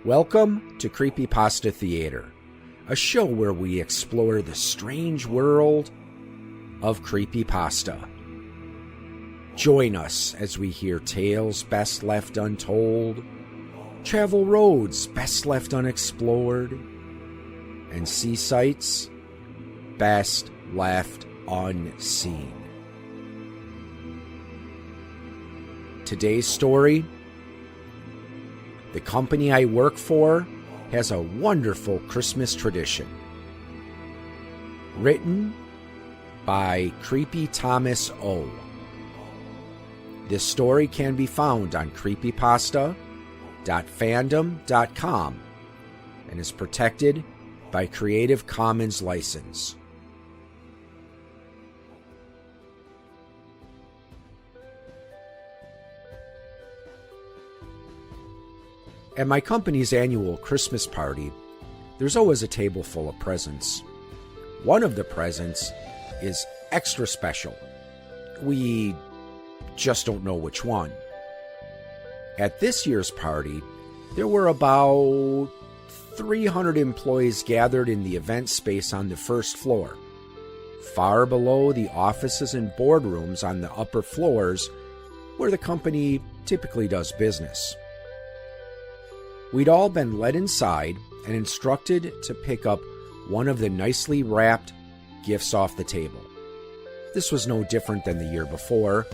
Welcome to Creepypasta Theater, a show where we explore the strange world of creepypasta. Join us as we hear tales best left untold, travel roads best left unexplored, and see sights best left unseen. Today's story: the company I work for has a wonderful Christmas tradition. Written by Creepy Thomas O. This story can be found on creepypasta.fandom.com and is protected by Creative Commons license. At my company's annual Christmas party, there's always a table full of presents. One of the presents is extra special. We just don't know which one. At this year's party, there were about 300 employees gathered in the event space on the first floor, far below the offices and boardrooms on the upper floors where the company typically does business. We'd all been led inside and instructed to pick up one of the nicely wrapped gifts off the table. This was no different than the year before,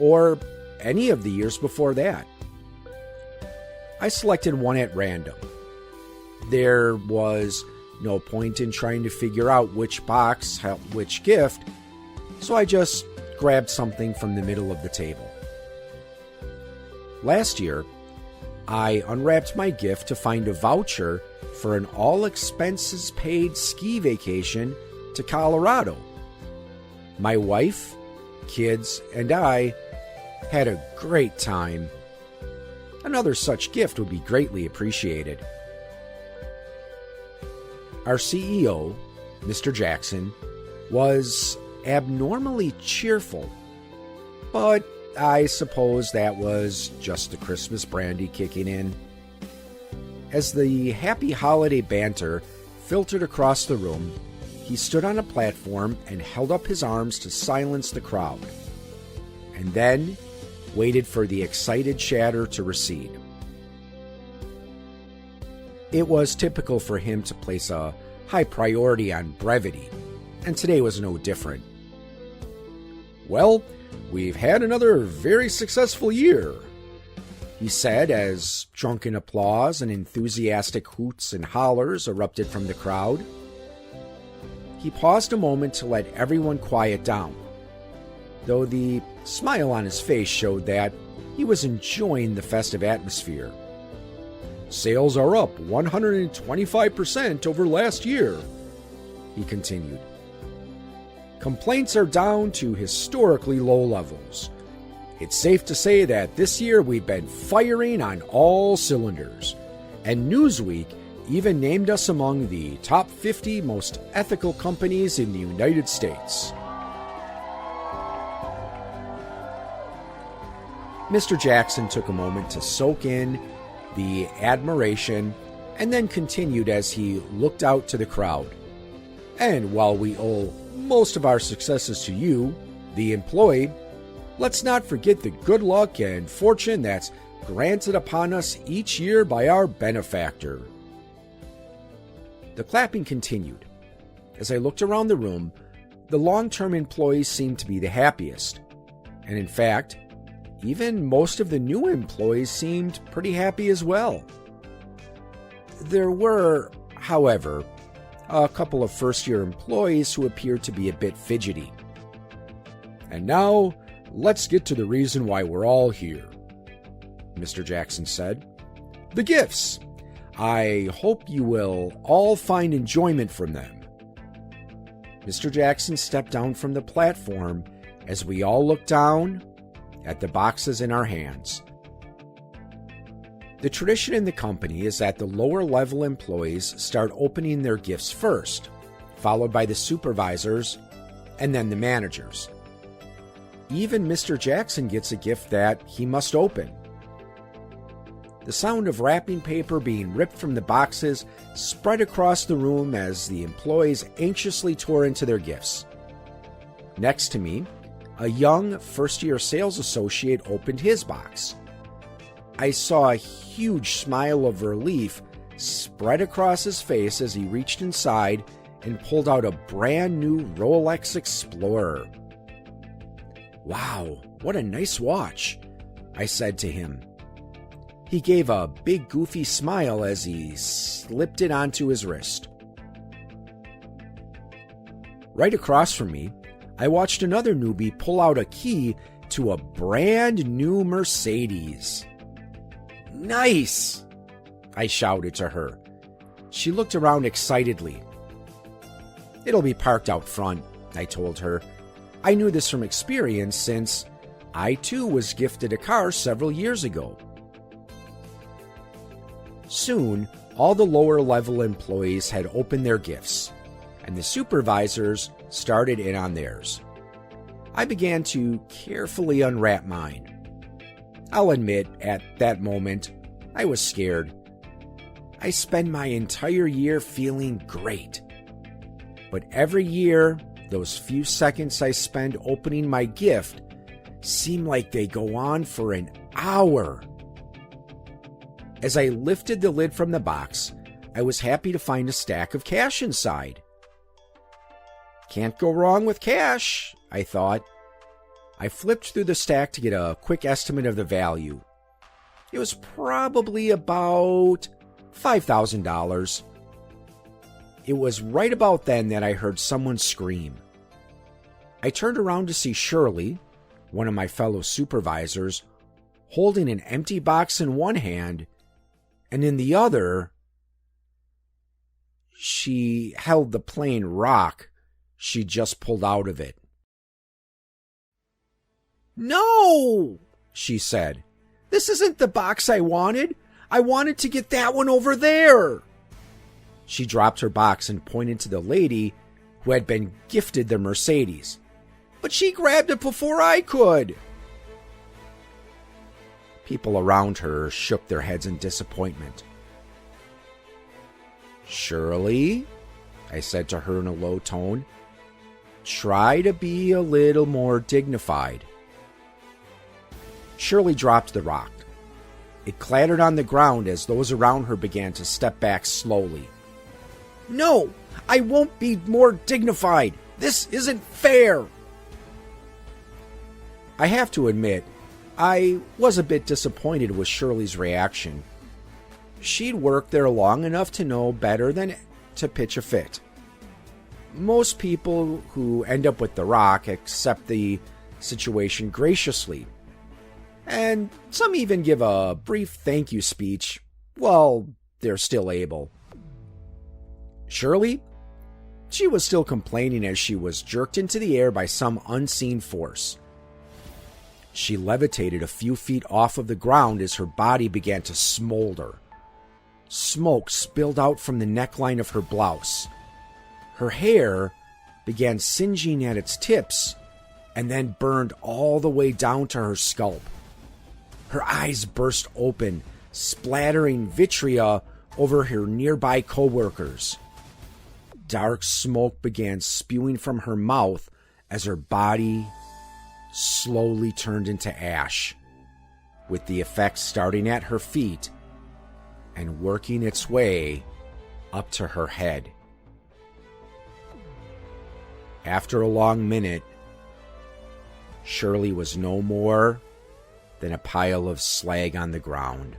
or any of the years before that. I selected one at random. There was no point in trying to figure out which box held which gift, so I just grabbed something from the middle of the table. Last year, I unwrapped my gift to find a voucher for an all-expenses-paid ski vacation to Colorado. My wife, kids, and I had a great time. Another such gift would be greatly appreciated. Our CEO, Mr. Jackson, was abnormally cheerful, but I suppose that was just the Christmas brandy kicking in. As the happy holiday banter filtered across the room, he stood on a platform and held up his arms to silence the crowd, and then waited for the excited chatter to recede. It was typical for him to place a high priority on brevity, and today was no different. "Well, we've had another very successful year," he said as drunken applause and enthusiastic hoots and hollers erupted from the crowd. He paused a moment to let everyone quiet down, though the smile on his face showed that he was enjoying the festive atmosphere. "Sales are up 125% over last year," he continued. "Complaints are down to historically low levels. It's safe to say that this year we've been firing on all cylinders, and Newsweek even named us among the top 50 most ethical companies in the United States." Mr. Jackson took a moment to soak in the admiration and then continued as he looked out to the crowd. "And while we owe most of our successes to you, the employee, let's not forget the good luck and fortune that's granted upon us each year by our benefactor." The clapping continued. As I looked around the room, the long-term employees seemed to be the happiest. And in fact, even most of the new employees seemed pretty happy as well. There were, however, a couple of first-year employees who appeared to be a bit fidgety. "And now, let's get to the reason why we're all here," Mr. Jackson said. "The gifts. I hope you will all find enjoyment from them." Mr. Jackson stepped down from the platform as we all looked down at the boxes in our hands. The tradition in the company is that the lower-level employees start opening their gifts first, followed by the supervisors, and then the managers. Even Mr. Jackson gets a gift that he must open. The sound of wrapping paper being ripped from the boxes spread across the room as the employees anxiously tore into their gifts. Next to me, a young first-year sales associate opened his box. I saw a huge smile of relief spread across his face as he reached inside and pulled out a brand new Rolex Explorer. "Wow, what a nice watch," I said to him. He gave a big goofy smile as he slipped it onto his wrist. Right across from me, I watched another newbie pull out a key to a brand new Mercedes. "Nice!" I shouted to her. She looked around excitedly. "It'll be parked out front," I told her. I knew this from experience since I too was gifted a car several years ago. Soon, all the lower-level employees had opened their gifts, and the supervisors started in on theirs. I began to carefully unwrap mine. I'll admit, at that moment, I was scared. I spend my entire year feeling great. But every year, those few seconds I spend opening my gift seem like they go on for an hour. As I lifted the lid from the box, I was happy to find a stack of cash inside. Can't go wrong with cash, I thought. I flipped through the stack to get a quick estimate of the value. It was probably about $5,000. It was right about then that I heard someone scream. I turned around to see Shirley, one of my fellow supervisors, holding an empty box in one hand, and in the other, she held the plain rock she just pulled out of it. "No!" she said. "This isn't the box I wanted. I wanted to get that one over there." She dropped her box and pointed to the lady who had been gifted the Mercedes. "But she grabbed it before I could." People around her shook their heads in disappointment. "Shirley," I said to her in a low tone, "try to be a little more dignified." Shirley dropped the rock. It clattered on the ground as those around her began to step back slowly. "No, I won't be more dignified. This isn't fair." I have to admit, I was a bit disappointed with Shirley's reaction. She'd worked there long enough to know better than to pitch a fit. Most people who end up with the rock accept the situation graciously, and some even give a brief thank you speech while they're still able. Shirley? She was still complaining as she was jerked into the air by some unseen force. She levitated a few feet off of the ground as her body began to smolder. Smoke spilled out from the neckline of her blouse. Her hair began singeing at its tips and then burned all the way down to her scalp. Her eyes burst open, splattering vitriol over her nearby coworkers. Dark smoke began spewing from her mouth as her body slowly turned into ash, with the effect starting at her feet and working its way up to her head. After a long minute, Shirley was no more than a pile of slag on the ground.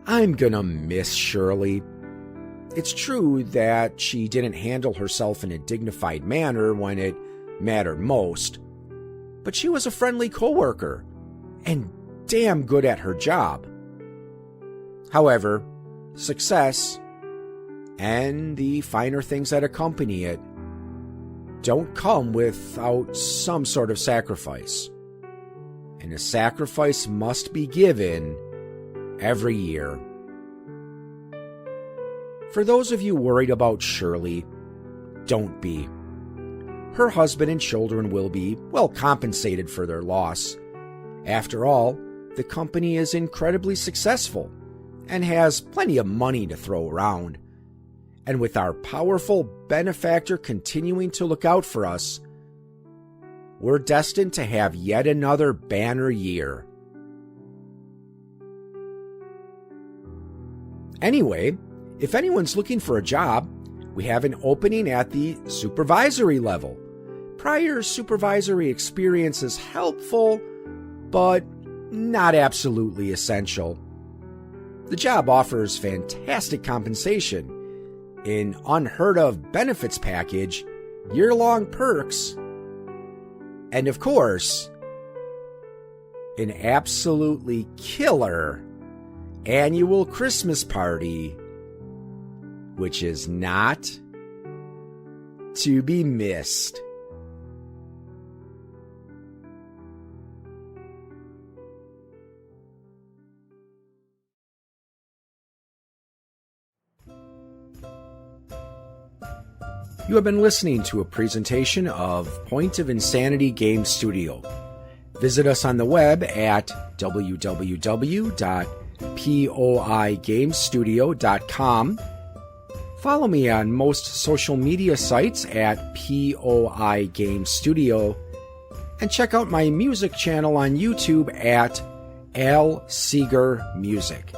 I'm gonna miss Shirley. It's true that she didn't handle herself in a dignified manner when it mattered most, but she was a friendly coworker and damn good at her job. However, success and the finer things that accompany it don't come without some sort of sacrifice, and a sacrifice must be given every year. For those of you worried about Shirley, don't be. Her husband and children will be well compensated for their loss. After all, the company is incredibly successful and has plenty of money to throw around. And with our powerful benefactor continuing to look out for us, we're destined to have yet another banner year. Anyway, if anyone's looking for a job, we have an opening at the supervisory level. Prior supervisory experience is helpful, but not absolutely essential. The job offers fantastic compensation, an unheard of benefits package, year-long perks, and of course, an absolutely killer annual Christmas party, which is not to be missed. You have been listening to a presentation of Point of Insanity Game Studio. Visit us on the web at www.poigamestudio.com. Follow me on most social media sites at POI Game Studio, and check out my music channel on YouTube at Al Seeger Music.